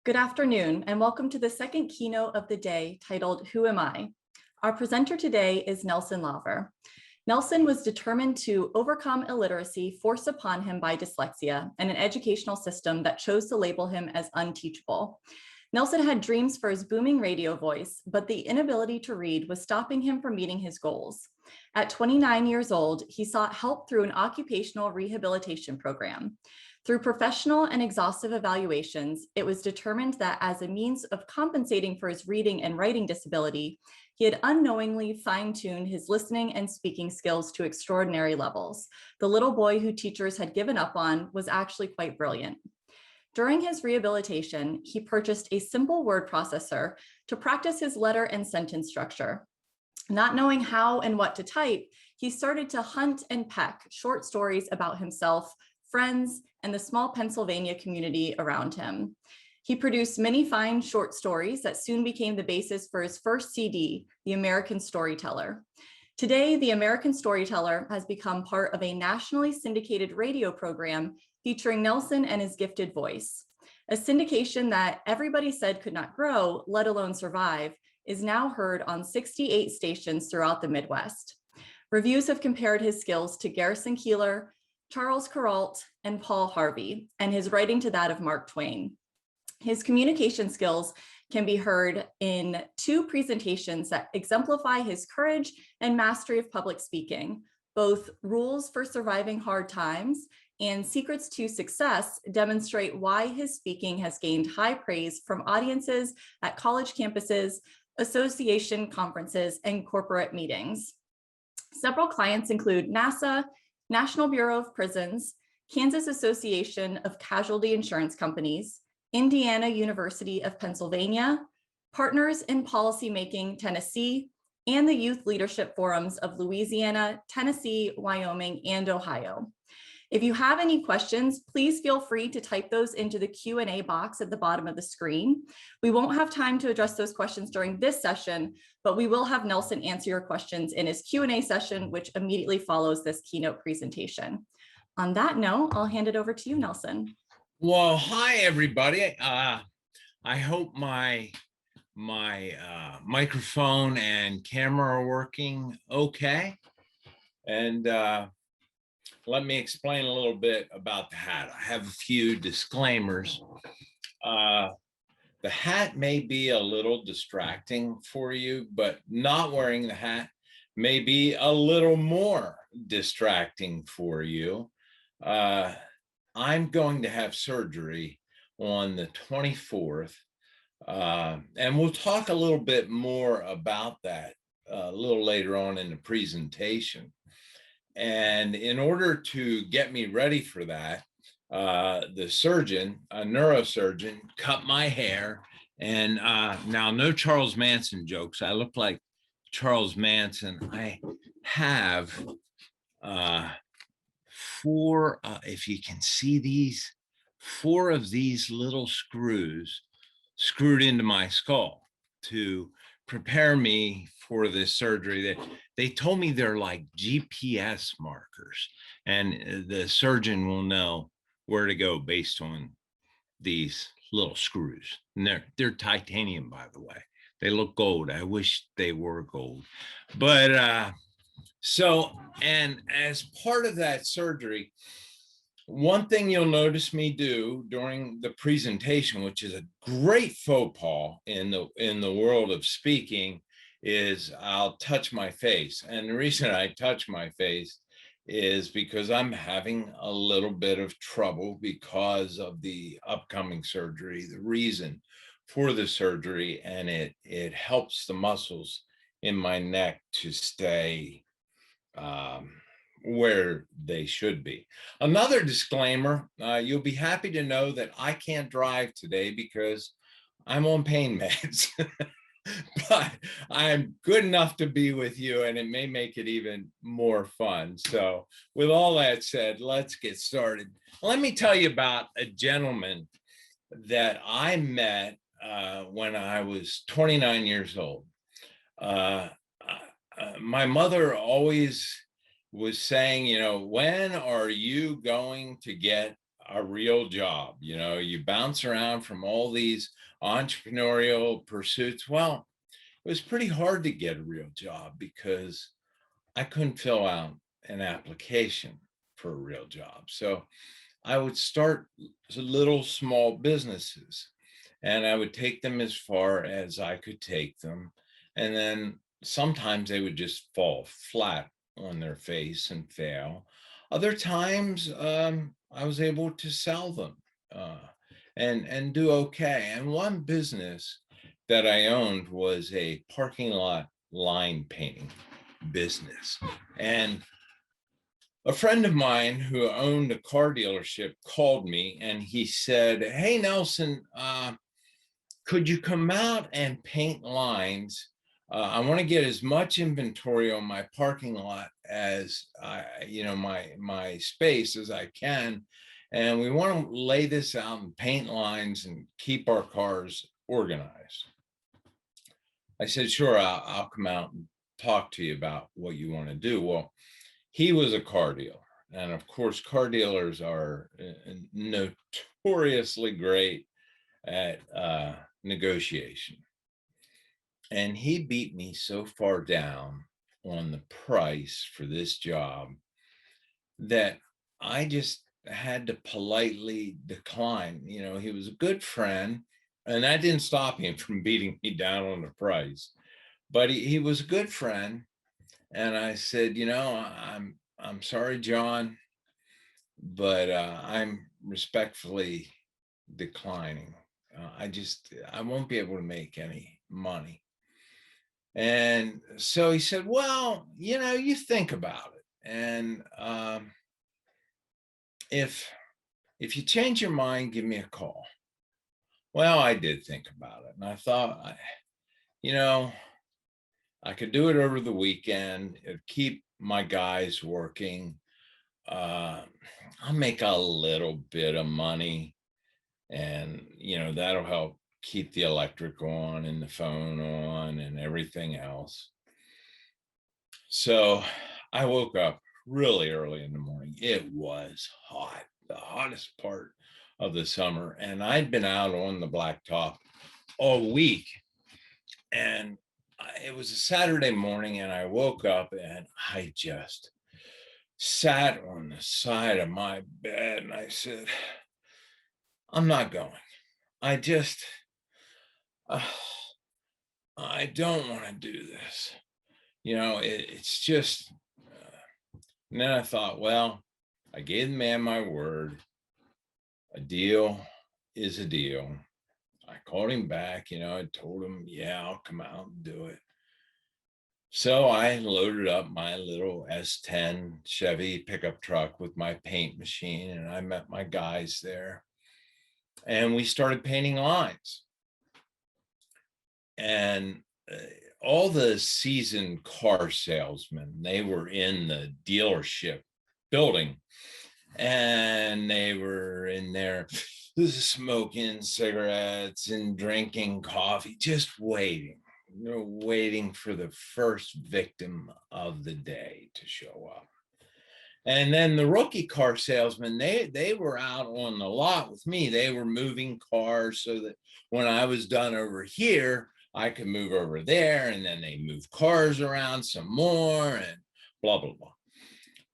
Good afternoon, and welcome to the second keynote of the day titled, Who Am I? Our presenter today is Nelson Lauver. Nelson was determined to overcome illiteracy forced upon him by dyslexia and an educational system that chose to label him as unteachable. Nelson had dreams for his booming radio voice, but the inability to read was stopping him from meeting his goals. At 29 years old, he sought help through an occupational rehabilitation program. Through professional and exhaustive evaluations, it was determined that as a means of compensating for his reading and writing disability, he had unknowingly fine-tuned his listening and speaking skills to extraordinary levels. The little boy who teachers had given up on was actually quite brilliant. During his rehabilitation, he purchased a simple word processor to practice his letter and sentence structure. Not knowing how and what to type, he started to hunt and peck short stories about himself, friends, and the small Pennsylvania community around him. He produced many fine short stories that soon became the basis for his first CD, The American Storyteller. Today, The American Storyteller has become part of a nationally syndicated radio program featuring Nelson and his gifted voice. A syndication that everybody said could not grow, let alone survive, is now heard on 68 stations throughout the Midwest. Reviews have compared his skills to Garrison Keillor, Charles Kuralt, and Paul Harvey, and his writing to that of Mark Twain. His communication skills can be heard in two presentations that exemplify his courage and mastery of public speaking. Both Rules for Surviving Hard Times and Secrets to Success demonstrate why his speaking has gained high praise from audiences at college campuses, association conferences, and corporate meetings. Several clients include NASA, National Bureau of Prisons, Kansas Association of Casualty Insurance Companies, Indiana University of Pennsylvania, Partners in Policymaking Tennessee, and the Youth Leadership Forums of Louisiana, Tennessee, Wyoming, and Ohio. If you have any questions, please feel free to type those into the Q&A box at the bottom of the screen. We won't have time to address those questions during this session, but we will have Nelson answer your questions in his Q&A session, which immediately follows this keynote presentation. On that note, I'll hand it over to you, Nelson. Well, hi, everybody. I hope my microphone and camera are working okay. And let me explain a little bit about the hat. I have a few disclaimers. The hat may be a little distracting for you, but not wearing the hat may be a little more distracting for you. I'm going to have surgery on the 24th, and we'll talk a little bit more about that a little later on in the presentation. And in order to get me ready for that, the surgeon, a neurosurgeon, cut my hair. And now, no Charles Manson jokes. I look like Charles Manson. I have four, if you can see these, 4 of these little screws screwed into my skull to prepare me for this surgery. They told me they're like GPS markers, and the surgeon will know where to go based on these little screws. And they're titanium, by the way. They look gold. I wish they were gold. But so, and as part of that surgery, one thing you'll notice me do during the presentation, which is a great faux pas in the world of speaking, is I'll touch my face. And the reason I touch my face is because I'm having a little bit of trouble because of the upcoming surgery, the reason for the surgery, and it helps the muscles in my neck to stay where they should be. Another disclaimer, you'll be happy to know that I can't drive today because I'm on pain meds. But I'm good enough to be with you, and it may make it even more fun. So with all that said, let's get started. Let me tell you about a gentleman that I met when I was 29 years old. My mother always was saying, you know, when are you going to get a real job. You know, you bounce around from all these entrepreneurial pursuits. Well, it was pretty hard to get a real job because I couldn't fill out an application for a real job. So I would start little small businesses, and I would take them as far as I could take them. And then sometimes they would just fall flat on their face and fail. Other times I was able to sell them and do okay. And one business that I owned was a parking lot line painting business. And a friend of mine who owned a car dealership called me and he said, "Hey, Nelson, could you come out and paint lines? I want to get as much inventory on my parking lot as my space as I can. And we want to lay this out and paint lines and keep our cars organized." I said, "Sure, I'll come out and talk to you about what you want to do." Well, he was a car dealer. And of course, car dealers are notoriously great at negotiation. And he beat me so far down on the price for this job that I just had to politely decline. You know, he was a good friend, and that didn't stop him from beating me down on the price. But he was a good friend. And I said, I'm sorry, John, but I'm respectfully declining. I won't be able to make any money. And so he said, "Well, you think about it. And if you change your mind, give me a call." Well, I did think about it. And I thought, you know, I could do it over the weekend. It'd keep my guys working. I'll make a little bit of money, and that'll help keep the electric on and the phone on and everything else. So I woke up really early in the morning. It was hot, the hottest part of the summer, and I'd been out on the blacktop all week. And it was a Saturday morning, and I woke up and I just sat on the side of my bed and I said, "I'm not going. I just, uh, I don't want to do this. It's just," and then I thought, well, I gave the man my word. A deal is a deal. I called him back, I told him, yeah, I'll come out and do it. So I loaded up my little S10 Chevy pickup truck with my paint machine, and I met my guys there. And we started painting lines. And all the seasoned car salesmen, they were in the dealership building. And they were in there smoking cigarettes and drinking coffee, just waiting. Waiting for the first victim of the day to show up. And then the rookie car salesmen, they were out on the lot with me. They were moving cars so that when I was done over here, I could move over there. And then they move cars around some more and blah, blah, blah.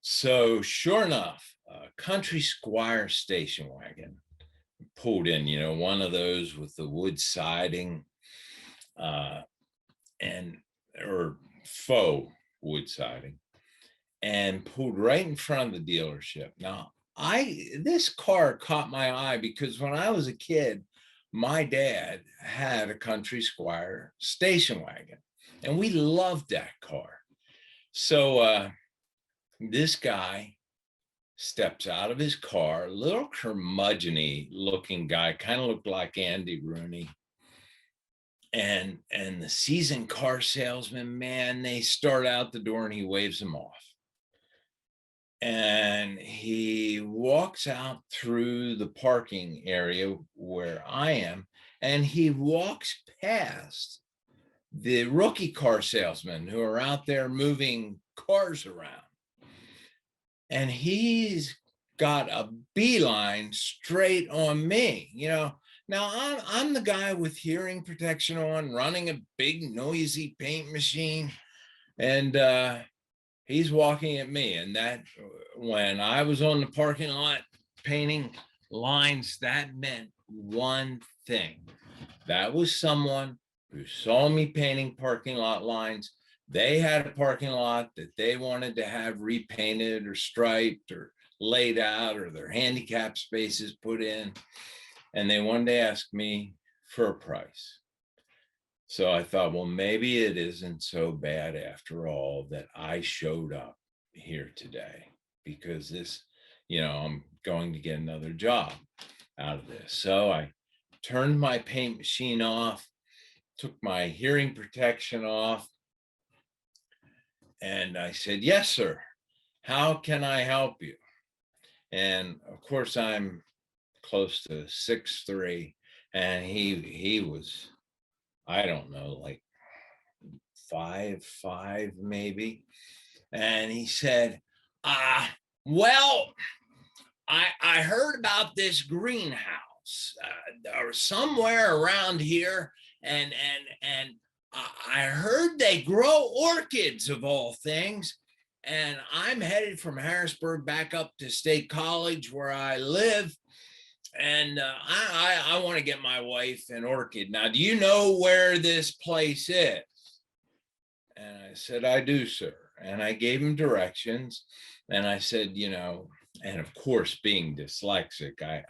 So sure enough, a Country Squire station wagon pulled in, one of those with the wood siding, or faux wood siding, and pulled right in front of the dealership. Now, this car caught my eye because when I was a kid, my dad had a Country Squire station wagon, and we loved that car. So this guy steps out of his car, a little curmudgeon-y looking guy, kind of looked like Andy Rooney. And the seasoned car salesman, man, they start out the door and he waves them off. And he walks out through the parking area where I am, and he walks past the rookie car salesmen who are out there moving cars around. And he's got a beeline straight on me, you know. Now I'm the guy with hearing protection on, running a big noisy paint machine, and he's walking at me. And that, when I was on the parking lot painting lines, that meant one thing. That was someone who saw me painting parking lot lines. They had a parking lot that they wanted to have repainted or striped or laid out, or their handicap spaces put in. And they wanted to ask me for a price. So I thought, well, maybe it isn't so bad after all that I showed up here today, because this, you know, I'm going to get another job out of this. So I turned my paint machine off, took my hearing protection off, and I said, yes, sir. How can I help you? And of course, I'm close to 6'3", and he was, I don't know, like 5'5" maybe. And he said, well, I heard about this greenhouse or somewhere around here, and I heard they grow orchids of all things. And I'm headed from Harrisburg back up to State College where I live. And I want to get my wife an orchid. Now, do you know where this place is? And I said, I do, sir. And I gave him directions. And I said, you know, and of course, being dyslexic, I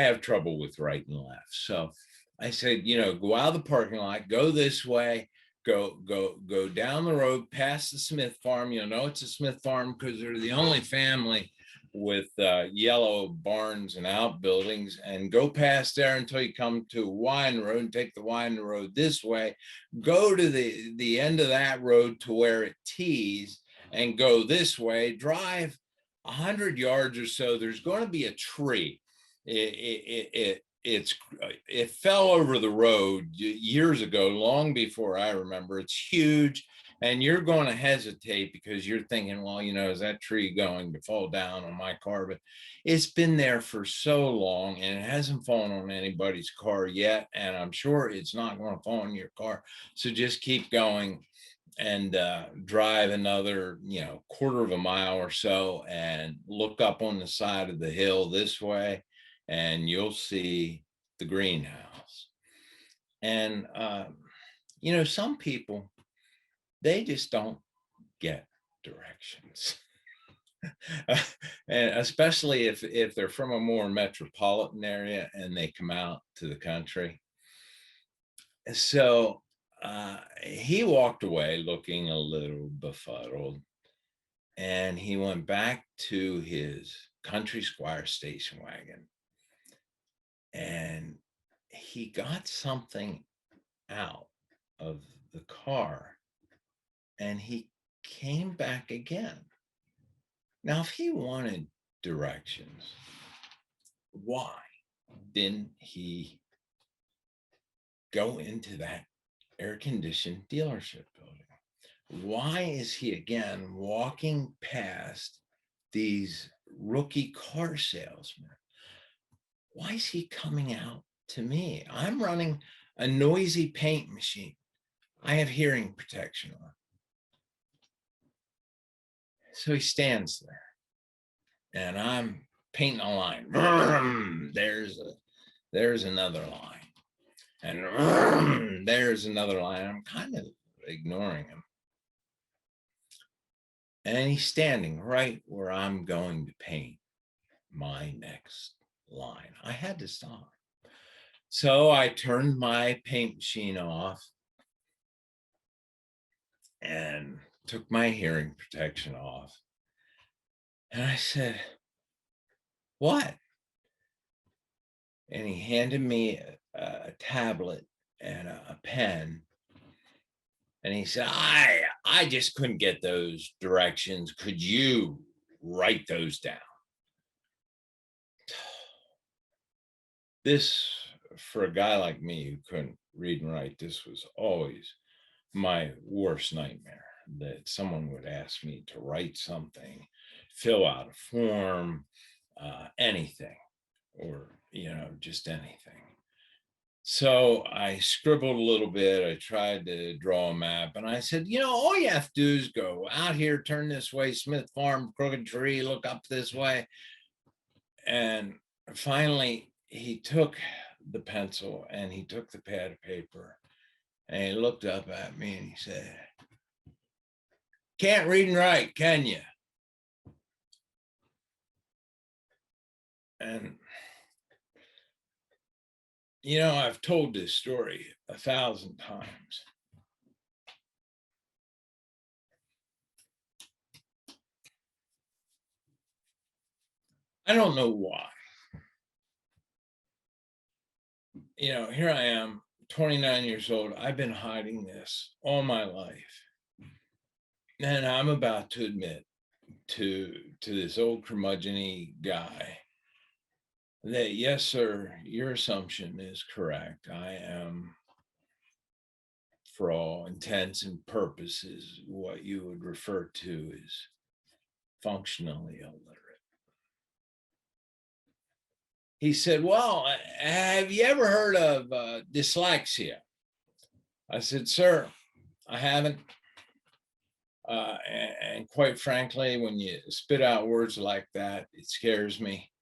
have trouble with right and left. So I said, you know, go out of the parking lot, go this way, go down the road past the Smith farm. You'll know it's a Smith farm because they're the only family with yellow barns and outbuildings, and go past there until you come to Wine Road, and take the Wine Road this way, go to the end of that road to where it tees, and go this way, drive 100 yards or so. There's going to be a tree. It fell over the road years ago, long before I remember. It's huge, and you're going to hesitate because you're thinking, well, you know, is that tree going to fall down on my car? But it's been there for so long, and it hasn't fallen on anybody's car yet, and I'm sure it's not going to fall on your car. So just keep going and drive another, you know, quarter of a mile or so, and look up on the side of the hill this way, and you'll see the greenhouse. And you know, some people, they just don't get directions. And especially if they're from a more metropolitan area and they come out to the country. So he walked away looking a little befuddled, and he went back to his Country Squire station wagon, and he got something out of the car, and he came back again. Now, if he wanted directions, why didn't he go into that air-conditioned dealership building? Why is he again walking past these rookie car salesmen? Why is he coming out to me? I'm running a noisy paint machine. I have hearing protection on. So he stands there, and I'm painting a line. There's another line, and there's another line. I'm kind of ignoring him, and he's standing right where I'm going to paint my next line. I had to stop. So I turned my paint machine off and took my hearing protection off. And I said, what? And he handed me a tablet and a pen. And he said, I just couldn't get those directions. Could you write those down? This, for a guy like me who couldn't read and write, this was always my worst nightmare, that someone would ask me to write something fill out a form, anything, or, just anything. So I scribbled a little bit. I tried to draw a map, and I said, all you have to do is go out here, turn this way, Smith Farm, Crooked Tree, look up this way. And finally, he took the pencil and he took the pad of paper and he looked up at me and he said, "Can't read and write, can you?" And, I've told this story 1,000 times. I don't know why. Here I am, 29 years old. I've been hiding this all my life. And I'm about to admit to this old curmudgeon-y guy that, yes, sir, your assumption is correct. I am, for all intents and purposes, what you would refer to as functionally illiterate. He said, "Well, have you ever heard of dyslexia?" I said, "Sir, I haven't. And quite frankly, when you spit out words like that, it scares me.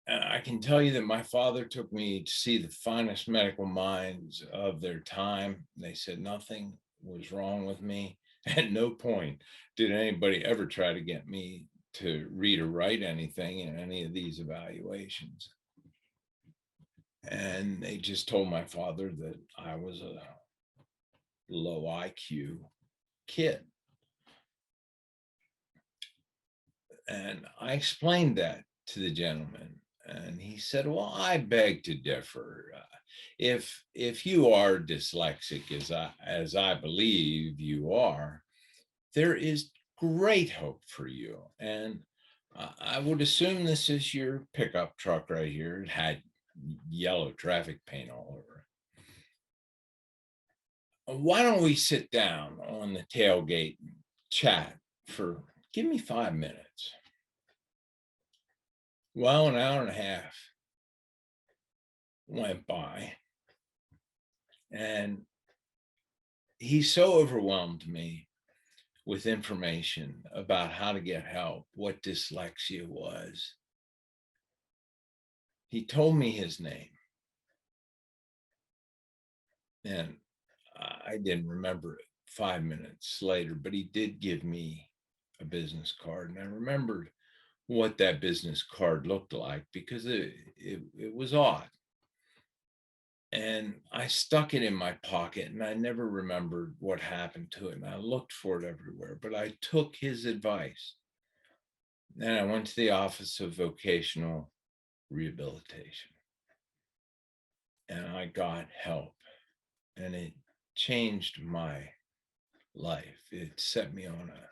And I can tell you that my father took me to see the finest medical minds of their time. They said nothing was wrong with me. At no point did anybody ever try to get me to read or write anything in any of these evaluations. And they just told my father that I was a low IQ kid." And I explained that to the gentleman, and he said, "Well, I beg to differ. If you are dyslexic, as I believe you are, there is great hope for you. And I would assume this is your pickup truck right here. It had yellow traffic paint all over it. Why don't we sit down on the tailgate and chat for, give me 5 minutes." Well, an hour and a half went by, and he so overwhelmed me with information about how to get help, what dyslexia was. He told me his name, and I didn't remember it 5 minutes later, but he did give me a business card, and I remembered what that business card looked like because it was odd. And I stuck it in my pocket, and I never remembered what happened to it. And I looked for it everywhere, but I took his advice. And I went to the Office of Vocational Rehabilitation. And I got help. And it changed my life. It set me on a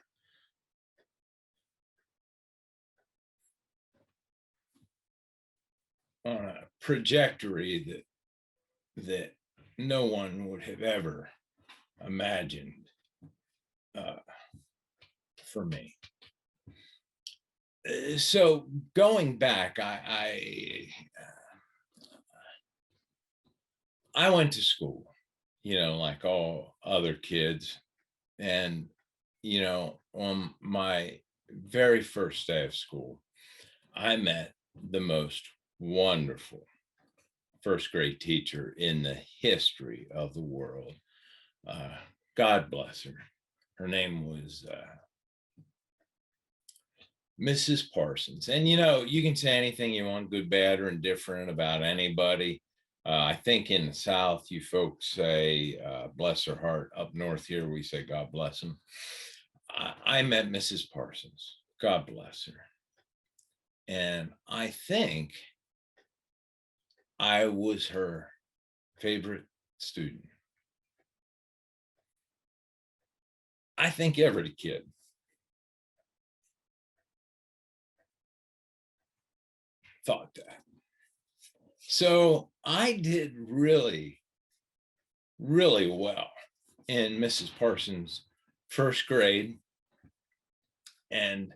trajectory that no one would have ever imagined for me. So going back, I went to school, like all other kids. And, on my very first day of school, I met the most wonderful first grade teacher in the history of the world. God bless her. Her name was Mrs. Parsons. And you can say anything you want, good, bad, or indifferent about anybody. I think in the South, you folks say, bless her heart. Up north here, we say, God bless them. I met Mrs. Parsons. God bless her. And I think I was her favorite student. I think every kid thought that. So I did really, really well in Mrs. Parsons' first grade. And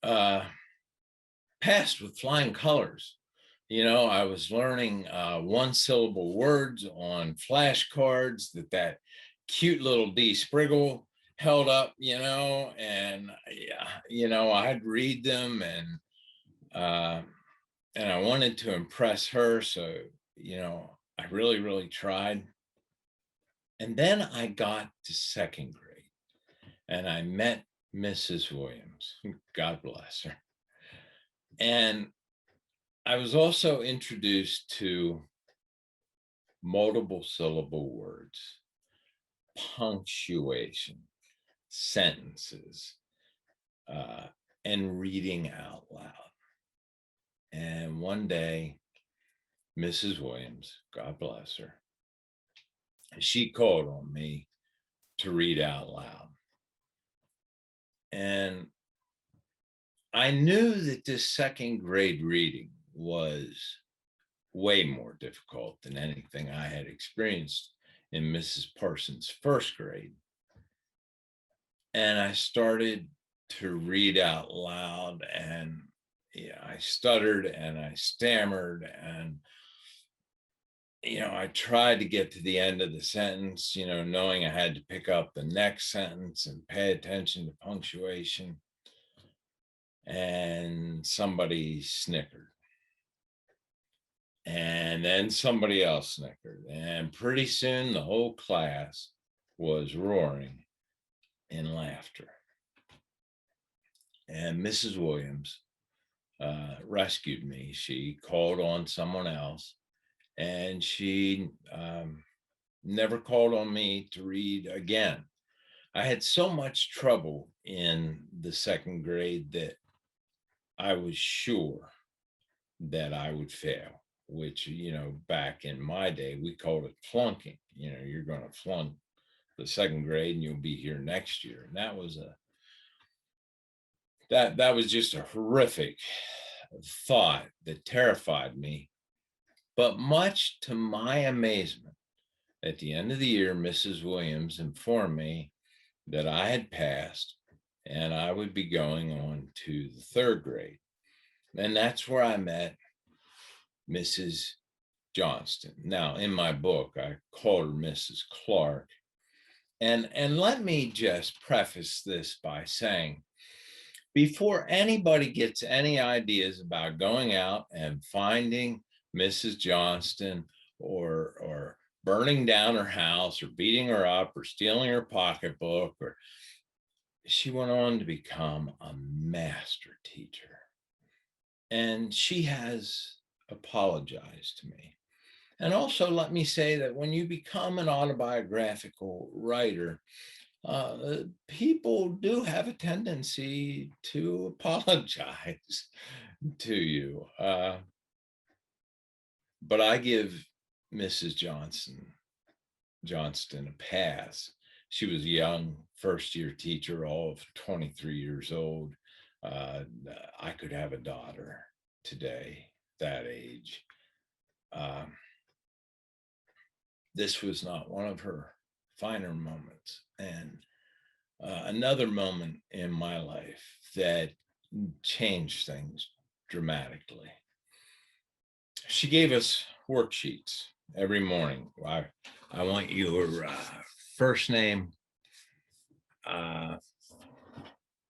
uh, passed with flying colors. I was learning one syllable words on flashcards that cute little D Spriggle held up, and yeah, I'd read them, uh, and I wanted to impress her. So, I really, really tried. And then I got to second grade and I met Mrs. Williams. God bless her. And I was also introduced to multiple syllable words, punctuation, sentences, uh, and reading out loud. And one day, Mrs. Williams, God bless her, she called on me to read out loud. And I knew that this second grade reading was way more difficult than anything I had experienced in Mrs. Parsons' first grade. And I started to read out loud, and I stuttered and I stammered, and I tried to get to the end of the sentence, knowing I had to pick up the next sentence and pay attention to punctuation. And somebody snickered. And then somebody else snickered. And pretty soon the whole class was roaring in laughter. And Mrs. Williams rescued me. She called on someone else, and she never called on me to read again. I had so much trouble in the second grade that I was sure that I would fail, which, back in my day, we called it flunking. You're going to flunk the second grade and you'll be here next year. And that was that was just a horrific thought that terrified me. But much to my amazement, at the end of the year, Mrs. Williams informed me that I had passed and I would be going on to the third grade. And that's where I met Mrs. Johnston. Now, in my book, I called her Mrs. Clark. And let me just preface this by saying, before anybody gets any ideas about going out and finding Mrs. Johnston or burning down her house or beating her up or stealing her pocketbook, she went on to become a master teacher. And she has apologized to me. And also, let me say that when you become an autobiographical writer, people do have a tendency to apologize to you. But I give Mrs. Johnston a pass. She was a young first-year teacher, all of 23 years old. I could have a daughter today, that age. This was not one of her finer moments. And another moment in my life that changed things dramatically. She gave us worksheets every morning. I want your first name,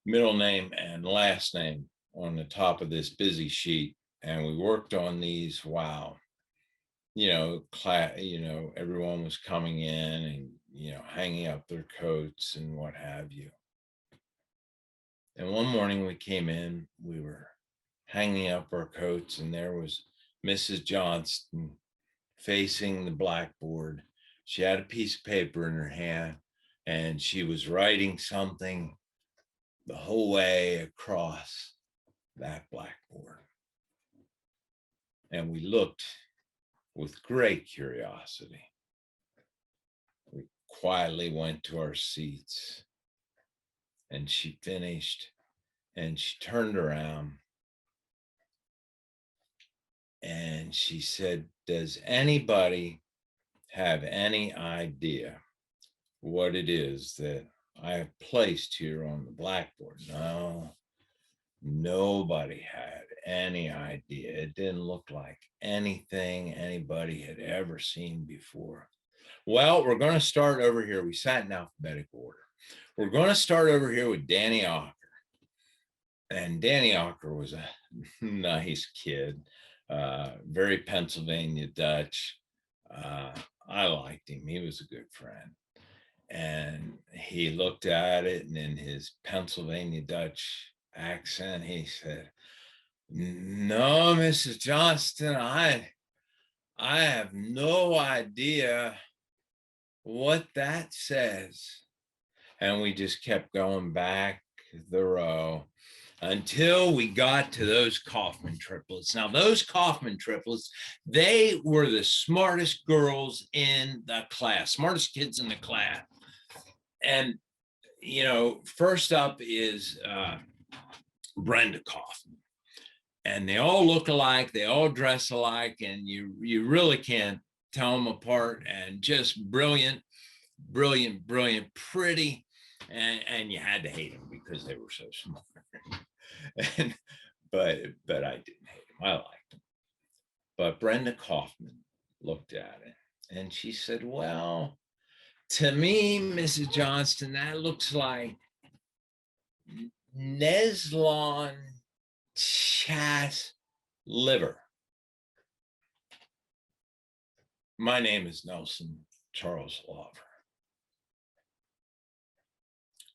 middle name, and last name on the top of this busy sheet. And we worked on these while, everyone was coming in and, hanging up their coats and what have you. And one morning we came in, we were hanging up our coats, and there was Mrs. Johnston facing the blackboard. She had a piece of paper in her hand, and she was writing something the whole way across that blackboard. And we looked with great curiosity. We quietly went to our seats, and she finished, and she turned around and she said, "Does anybody have any idea what it is that I have placed here on the blackboard?" No, Nobody had any idea. It didn't look like anything anybody had ever seen before. Well, we're going to start over here. We sat in alphabetical order. We're going to start over here with Danny Ocker. And Danny Ocker was a nice kid, very Pennsylvania Dutch. I liked him. He was a good friend. And he looked at it, and in his Pennsylvania Dutch accent, he said, "No, Mrs. Johnston, I have no idea what that says." And we just kept going back the row until we got to those Kaufman triplets. Now, those Kaufman triplets, they were the smartest girls in the class, smartest kids in the class. And, you know, first up is Brenda Kaufman. And they all look alike, they all dress alike, and you really can't tell them apart. And just brilliant, brilliant, brilliant, pretty. And you had to hate them because they were so smart. but I didn't hate them. I liked them. But Brenda Kaufman looked at it and she said, "Well, to me, Mrs. Johnston, that looks like Neslon Chas liver." My name is Nelson Charles Lauver.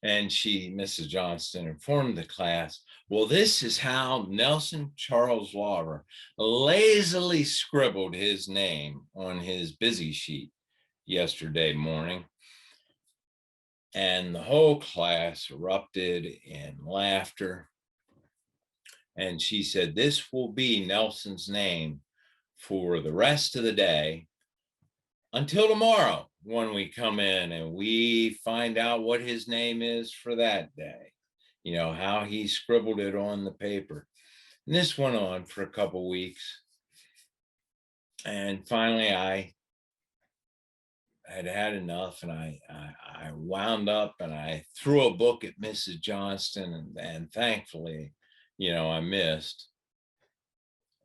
And Mrs. Johnston, informed the class, "Well, this is how Nelson Charles Lauver lazily scribbled his name on his busy sheet yesterday morning." And the whole class erupted in laughter. And she said, "This will be Nelson's name for the rest of the day until tomorrow, when we come in and we find out what his name is for that day, you know, how he scribbled it on the paper." And this went on for a couple weeks. And finally, I had had enough, and I wound up and I threw a book at Mrs. Johnston, and thankfully, you know, I missed.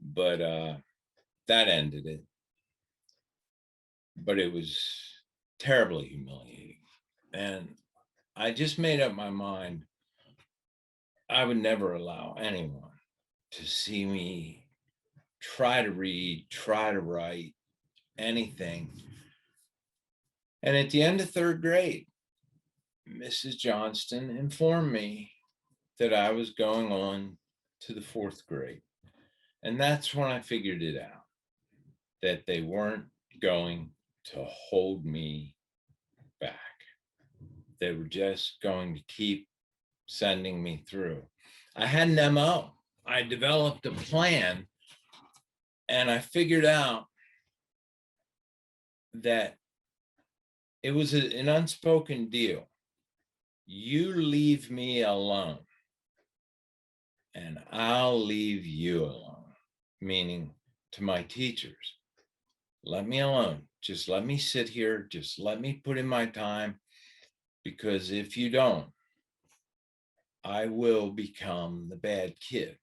But that ended it. But it was terribly humiliating. And I just made up my mind I would never allow anyone to see me try to read, try to write, anything. And at the end of third grade, Mrs. Johnston informed me that I was going on to the fourth grade. And that's when I figured it out, that they weren't going to hold me back. They were just going to keep sending me through. I had an MO. I developed a plan, and I figured out that it was an unspoken deal. You leave me alone, and I'll leave you alone, meaning to my teachers. Let me alone. Just let me sit here. Just let me put in my time, because if you don't, I will become the bad kid.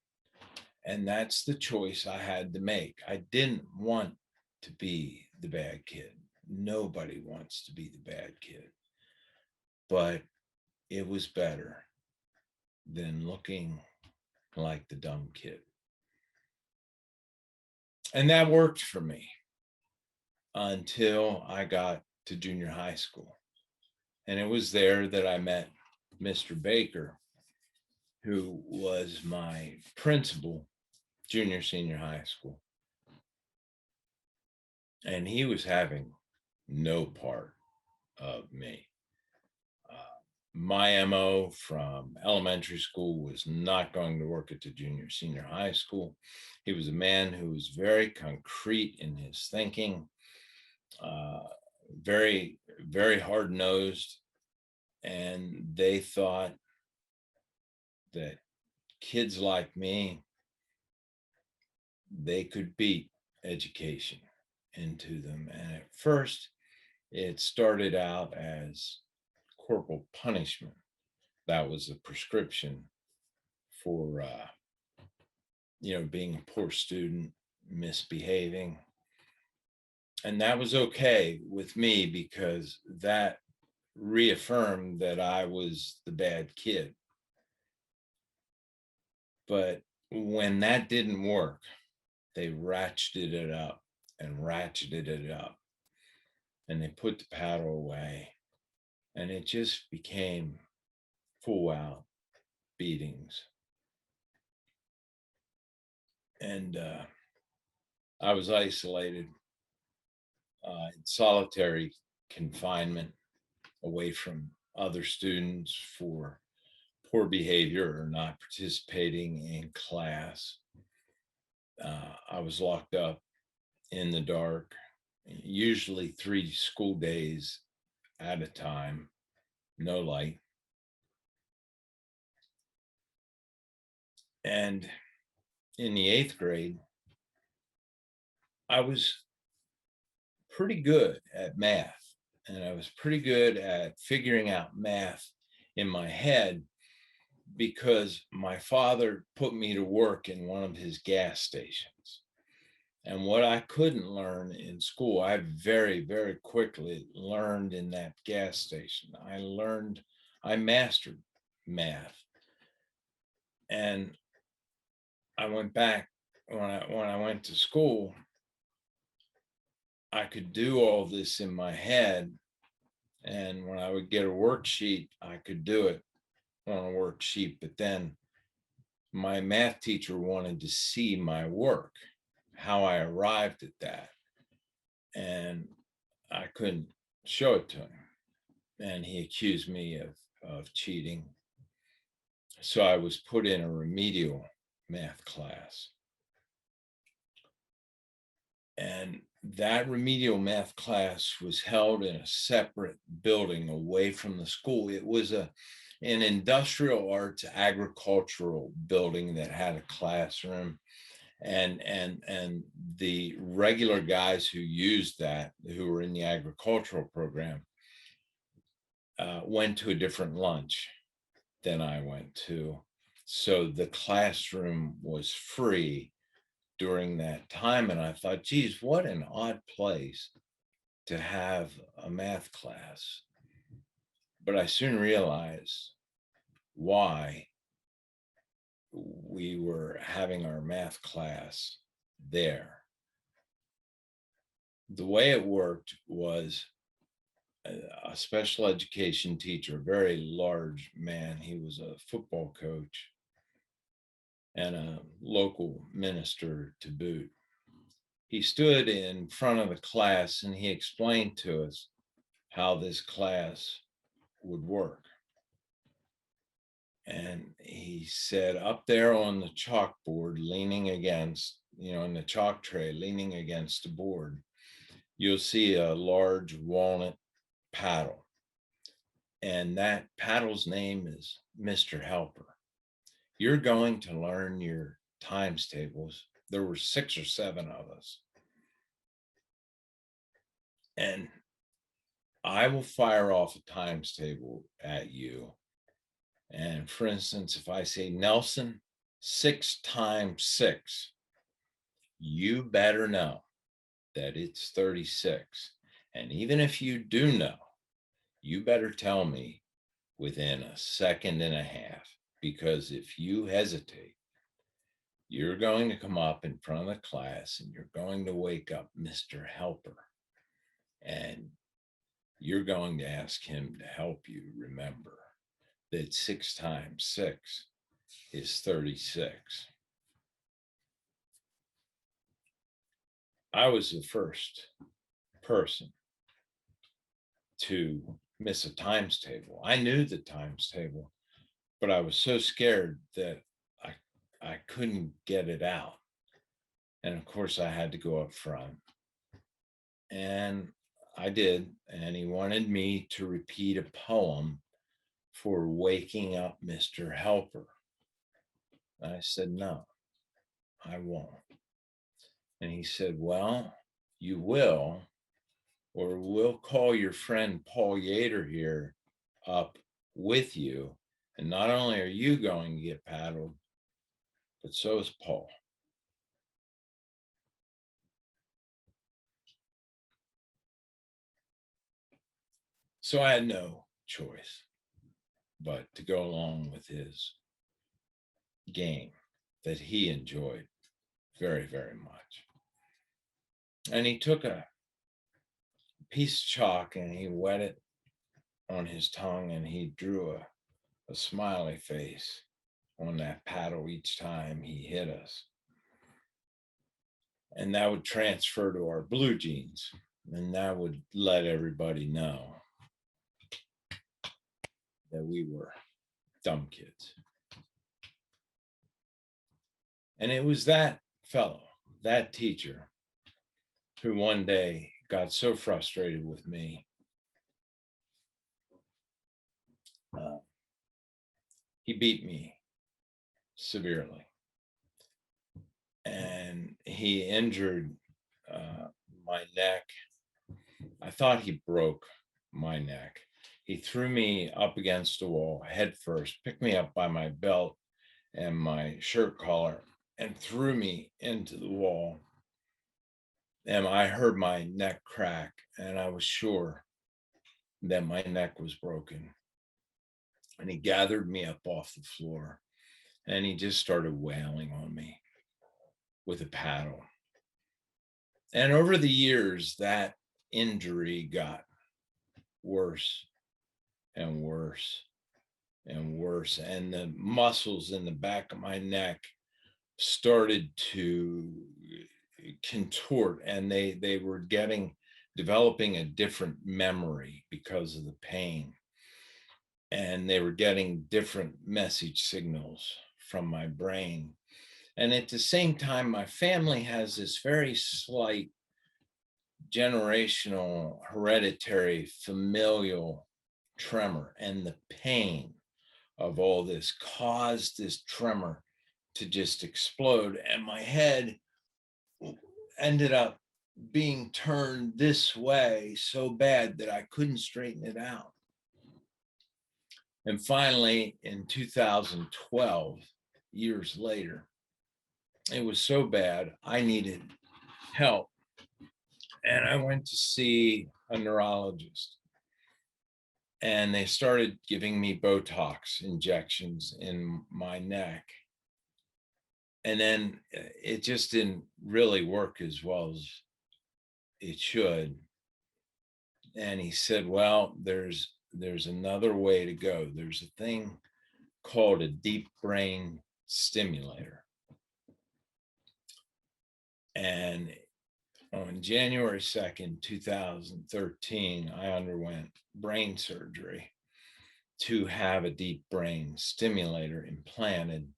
And that's the choice I had to make. I didn't want to be the bad kid. Nobody wants to be the bad kid. But it was better than looking like the dumb kid. And that worked for me until I got to junior high school. And it was there that I met Mr. Baker, who was my principal junior, senior high school. And he was having no part of me. My MO from elementary school was not going to work at the junior, senior high school. He was a man who was very concrete in his thinking, very, very hard-nosed. And they thought that kids like me, they could beat education into them. And at first, it started out as corporal punishment. That was the prescription for, being a poor student, misbehaving. And that was okay with me because that reaffirmed that I was the bad kid. But when that didn't work, they ratcheted it up and ratcheted it up, and they put the paddle away, and it just became full out beatings. And I was isolated in solitary confinement away from other students for poor behavior or not participating in class. I was locked up in the dark, usually 3 school days at a time, no light. And in the 8th grade, I was pretty good at math, and I was pretty good at figuring out math in my head because my father put me to work in one of his gas stations. And what I couldn't learn in school, I very, very quickly learned in that gas station. I mastered math. And I went back when I went to school, I could do all this in my head. And when I would get a worksheet, I could do it on a worksheet. But then my math teacher wanted to see my work, how I arrived at that. And I couldn't show it to him. And he accused me of cheating. So I was put in a remedial math class. And that remedial math class was held in a separate building away from the school. It was an industrial arts agricultural building that had a classroom. And the regular guys who used that, who were in the agricultural program, went to a different lunch than I went to. So the classroom was free during that time. And I thought, geez, what an odd place to have a math class. But I soon realized why we were having our math class there. The way it worked was a special education teacher, a very large man. He was a football coach and a local minister to boot. He stood in front of the class and he explained to us how this class would work. And he said, up there on the chalkboard, leaning against, in the chalk tray, leaning against the board, you'll see a large walnut paddle. And that paddle's name is Mr. Helper. You're going to learn your times tables. There were 6 or 7 of us. And I will fire off a times table at you. And for instance, if I say, Nelson, 6 times 6, you better know that it's 36. And even if you do know, you better tell me within a second and a half, because if you hesitate, you're going to come up in front of the class and you're going to wake up Mr. Helper. And you're going to ask him to help you remember that 6 times 6 is 36. I was the first person to miss a times table. I knew the times table, but I was so scared that I couldn't get it out. And of course, I had to go up front. And I did. And he wanted me to repeat a poem for waking up Mr. Helper. And I said, no, I won't. And he said, well, you will, or we'll call your friend Paul Yater here up with you. And not only are you going to get paddled, but so is Paul. So I had no choice but to go along with his game that he enjoyed very, very much. And he took a piece of chalk and he wet it on his tongue and he drew a smiley face on that paddle each time he hit us. And that would transfer to our blue jeans, and that would let everybody know that we were dumb kids. And it was that fellow, that teacher, who one day got so frustrated with me. He beat me severely. And he injured my neck. I thought he broke my neck. He threw me up against the wall head first, picked me up by my belt and my shirt collar, and threw me into the wall. And I heard my neck crack, and I was sure that my neck was broken. And he gathered me up off the floor, and he just started wailing on me with a paddle. And over the years, that injury got worse and worse and worse. And the muscles in the back of my neck started to contort, and they were developing a different memory because of the pain. And they were getting different message signals from my brain. And at the same time, my family has this very slight generational, hereditary, familial tremor, and the pain of all this caused this tremor to just explode. And my head ended up being turned this way so bad that I couldn't straighten it out. And finally, in 2012, years later, it was so bad, I needed help. And I went to see a neurologist. And they started giving me Botox injections in my neck. And then it just didn't really work as well as it should. And he said, well, there's another way to go. There's a thing called a deep brain stimulator. And on January 2nd, 2013, I underwent brain surgery to have a deep brain stimulator implanted.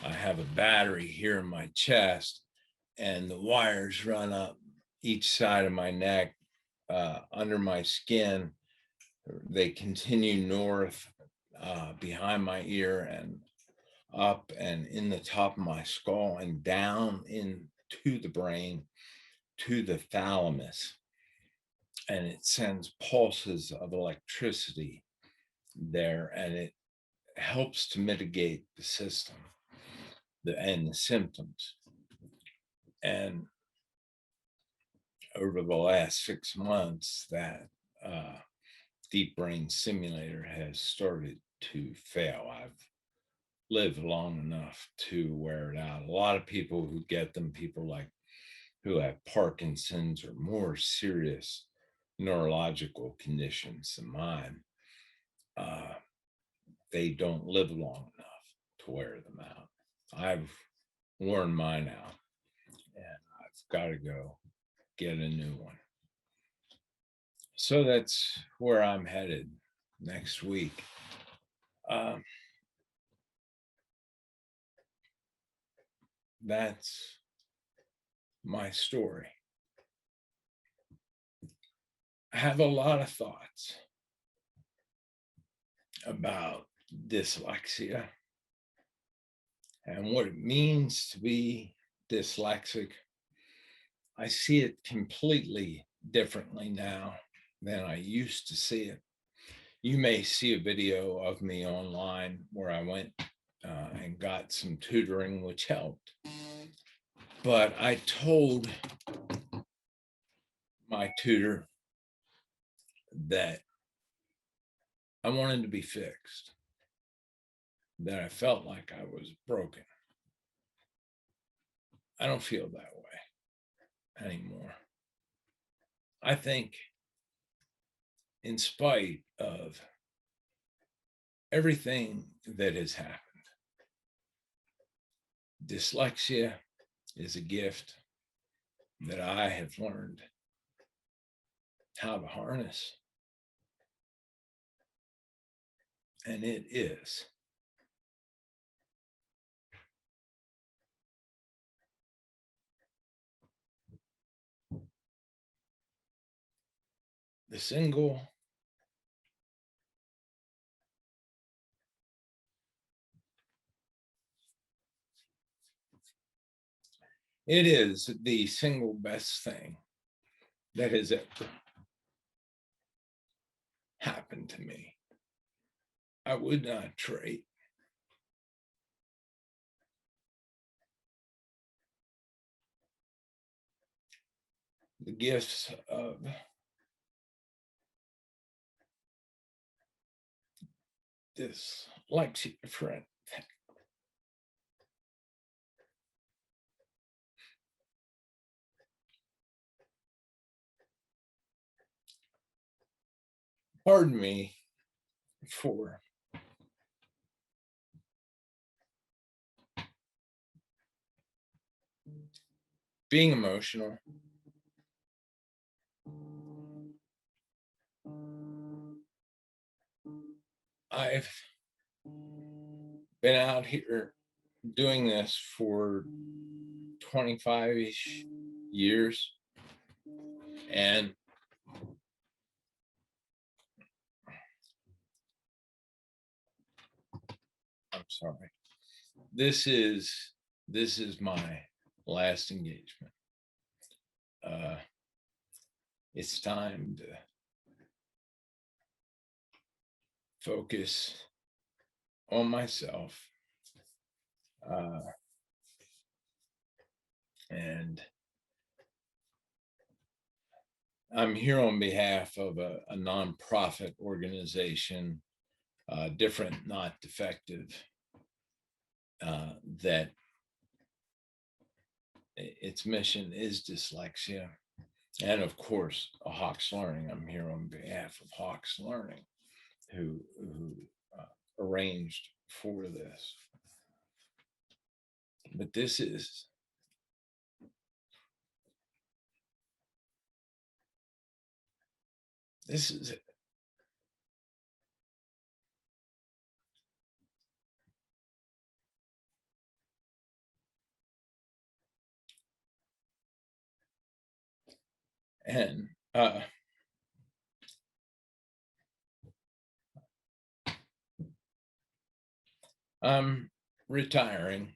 I have a battery here in my chest, and the wires run up each side of my neck, under my skin. They continue north, behind my ear, and up and in the top of my skull and down into the brain to the thalamus. And it sends pulses of electricity there, and it helps to mitigate the system and the symptoms. And over the last 6 months, that deep brain stimulator has started to fail. I've lived long enough to wear it out. A lot of people who get them, people like who have Parkinson's or more serious neurological conditions than mine, they don't live long enough to wear them out. I've worn mine out, and I've got to go get a new one. So that's where I'm headed next week. That's my story. I have a lot of thoughts about dyslexia and what it means to be dyslexic. I see it completely differently now than I used to see it. You may see a video of me online where I went and got some tutoring, which helped. But I told my tutor that I wanted to be fixed, that I felt like I was broken. I don't feel that way anymore. I think, in spite of everything that has happened, dyslexia is a gift that I have learned how to harness. And it is the single it is the single best thing that has ever happened to me. I would not trade the gifts of dyslexia friend. Pardon me for being emotional. I've been out here doing this for 25-ish years, and I'm sorry. This is my last engagement. It's time to focus on myself, and I'm here on behalf of a nonprofit organization, Different Not Defective, that its mission is dyslexia. And of course, Hawks Learning. I'm here on behalf of Hawks Learning, who arranged for this. But this is it. And I'm retiring,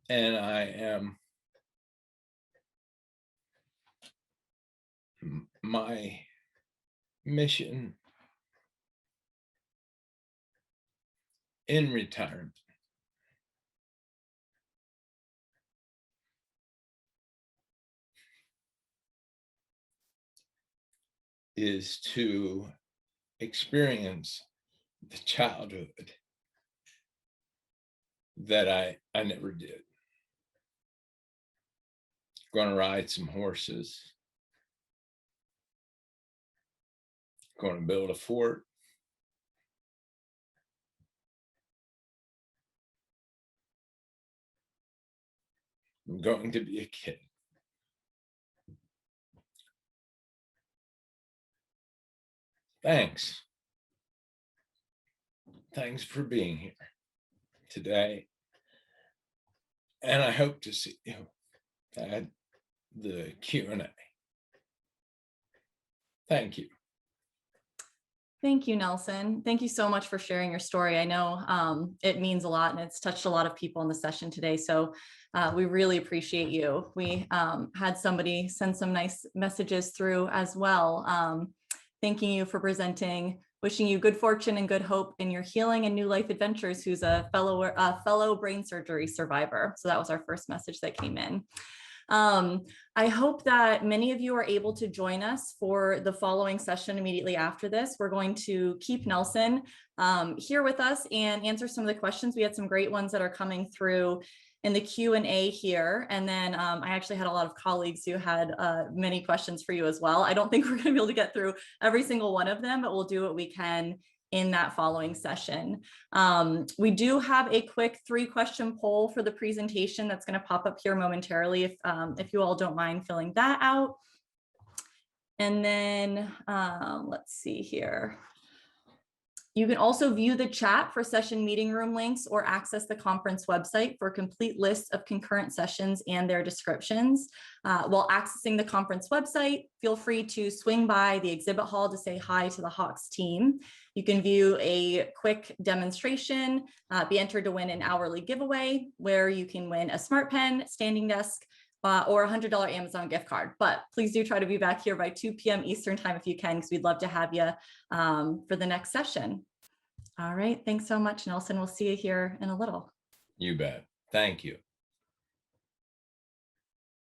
and I am my mission in retirement is to experience the childhood that I never did. Going to ride some horses, going to build a fort, I'm going to be a kid. Thanks. Thanks for being here today. And I hope to see you at the Q&A. Thank you. Thank you, Nelson. Thank you so much for sharing your story. I know it means a lot, and it's touched a lot of people in the session today. So we really appreciate you. We had somebody send some nice messages through as well, thanking you for presenting wishing you good fortune and good hope in your healing and new life adventures, who's a fellow brain surgery survivor. So that was our first message that came in. I hope that many of you are able to join us for the following session immediately after this. We're going to keep Nelson here with us and answer some of the questions. We had some great ones that are coming through in the Q&A here. And then I actually had a lot of colleagues who had many questions for you as well. I don't think we're going to be able to get through every single one of them, but we'll do what we can in that following session. We do have a quick 3-question poll for the presentation that's going to pop up here momentarily if you all don't mind filling that out. And then let's see here. You can also view the chat for session meeting room links or access the conference website for a complete list of concurrent sessions and their descriptions. While accessing the conference website, feel free to swing by the exhibit hall to say hi to the Hawks team. You can view a quick demonstration, be entered to win an hourly giveaway where you can win a smart pen, standing desk, or a $100 Amazon gift card. But please do try to be back here by 2 p.m. Eastern time if you can, because we'd love to have you for the next session. All right, thanks so much, Nelson. We'll see you here in a little. You bet. Thank you.